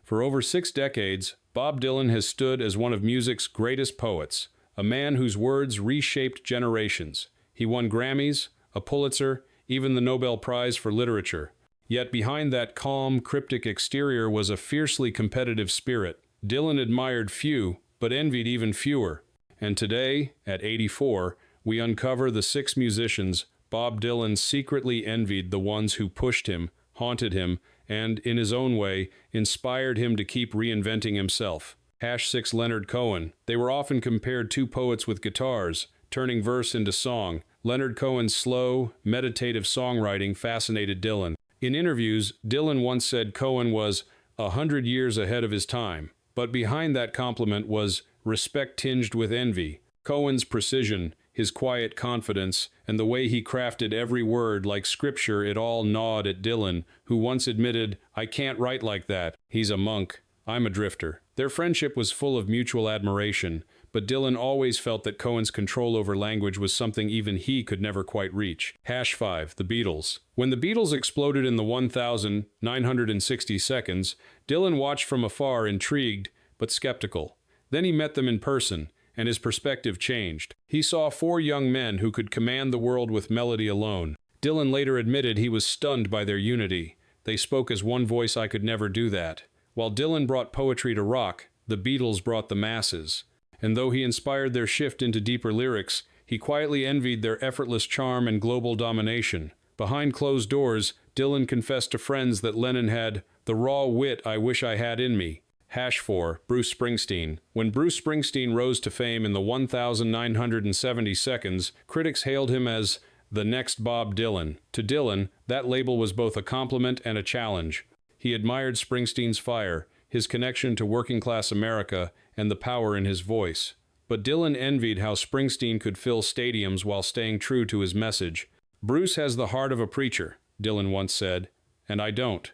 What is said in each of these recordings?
For over 6 decades, Bob Dylan has stood as one of music's greatest poets, a man whose words reshaped generations. He won Grammys, a Pulitzer, even the Nobel Prize for Literature. Yet behind that calm, cryptic exterior was a fiercely competitive spirit. Dylan admired few, but envied even fewer. And today, at 84, we uncover the 6 musicians Bob Dylan secretly envied, the ones who pushed him, haunted him, and, in his own way, inspired him to keep reinventing himself. #6 Leonard Cohen. They were often compared two poets with guitars, turning verse into song. Leonard Cohen's slow, meditative songwriting fascinated Dylan. In interviews, Dylan once said Cohen was 100 years ahead of his time. But behind that compliment was respect tinged with envy. Cohen's precision, his quiet confidence, and the way he crafted every word like scripture, it all gnawed at Dylan, who once admitted, "I can't write like that. He's a monk. I'm a drifter." Their friendship was full of mutual admiration, but Dylan always felt that Cohen's control over language was something even he could never quite reach. #5 The Beatles. When the Beatles exploded in the 1,960 seconds, Dylan watched from afar, intrigued but skeptical. Then he met them in person, and his perspective changed. He saw 4 young men who could command the world with melody alone. Dylan later admitted he was stunned by their unity. "They spoke as one voice. I could never do that." While Dylan brought poetry to rock, the Beatles brought the masses. And though he inspired their shift into deeper lyrics, he quietly envied their effortless charm and global domination. Behind closed doors, Dylan confessed to friends that Lennon had the raw wit I wish I had in me. #4 Bruce Springsteen. When Bruce Springsteen rose to fame in the 1,970 seconds, critics hailed him as the next Bob Dylan. To Dylan, that label was both a compliment and a challenge. He admired Springsteen's fire, his connection to working-class America, and the power in his voice. But Dylan envied how Springsteen could fill stadiums while staying true to his message. "Bruce has the heart of a preacher," Dylan once said, "and I don't."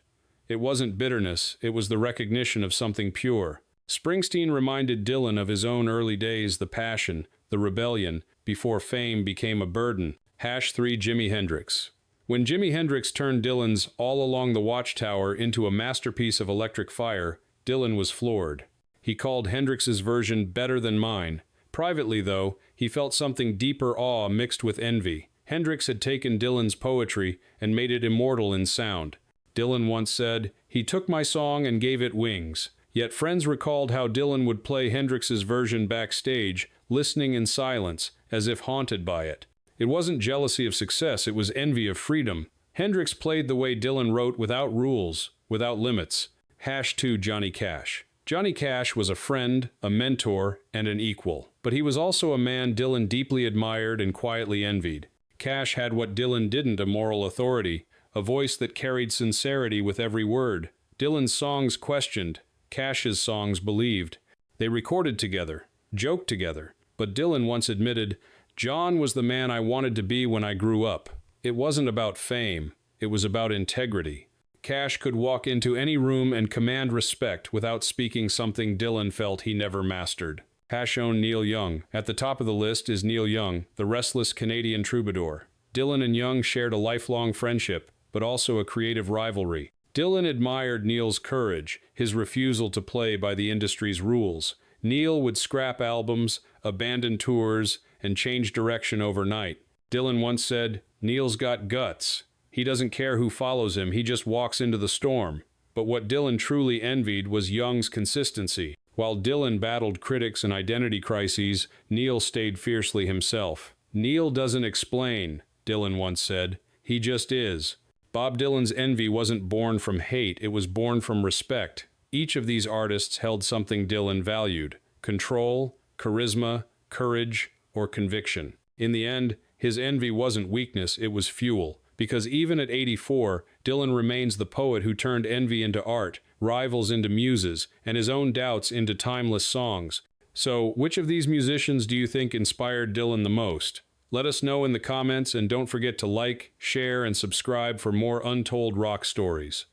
It wasn't bitterness, it was the recognition of something pure. Springsteen reminded Dylan of his own early days, the passion, the rebellion, before fame became a burden. #3 Jimi Hendrix. When Jimi Hendrix turned Dylan's All Along the Watchtower into a masterpiece of electric fire, Dylan was floored. He called Hendrix's version better than mine. Privately, though, he felt something deeper, awe mixed with envy. Hendrix had taken Dylan's poetry and made it immortal in sound. Dylan once said, "He took my song and gave it wings." Yet friends recalled how Dylan would play Hendrix's version backstage, listening in silence, as if haunted by it. It wasn't jealousy of success, it was envy of freedom. Hendrix played the way Dylan wrote, without rules, without limits. #2 Johnny Cash. Johnny Cash was a friend, a mentor, and an equal. But he was also a man Dylan deeply admired and quietly envied. Cash had what Dylan didn't, a moral authority, a voice that carried sincerity with every word. Dylan's songs questioned, Cash's songs believed. They recorded together, joked together. But Dylan once admitted, "John was the man I wanted to be when I grew up." It wasn't about fame, it was about integrity. Cash could walk into any room and command respect without speaking something Dylan felt he never mastered. #1 Neil Young. At the top of the list is Neil Young, the restless Canadian troubadour. Dylan and Young shared a lifelong friendship, but also a creative rivalry. Dylan admired Neil's courage, his refusal to play by the industry's rules. Neil would scrap albums, abandon tours, and change direction overnight. Dylan once said, "Neil's got guts. He doesn't care who follows him, he just walks into the storm." But what Dylan truly envied was Young's consistency. While Dylan battled critics and identity crises, Neil stayed fiercely himself. "Neil doesn't explain," Dylan once said. "He just is." Bob Dylan's envy wasn't born from hate, it was born from respect. Each of these artists held something Dylan valued: control, charisma, courage, or conviction. In the end, his envy wasn't weakness, it was fuel. Because even at 84, Dylan remains the poet who turned envy into art, rivals into muses, and his own doubts into timeless songs. So, which of these musicians do you think inspired Dylan the most? Let us know in the comments, and don't forget to like, share, and subscribe for more untold rock stories.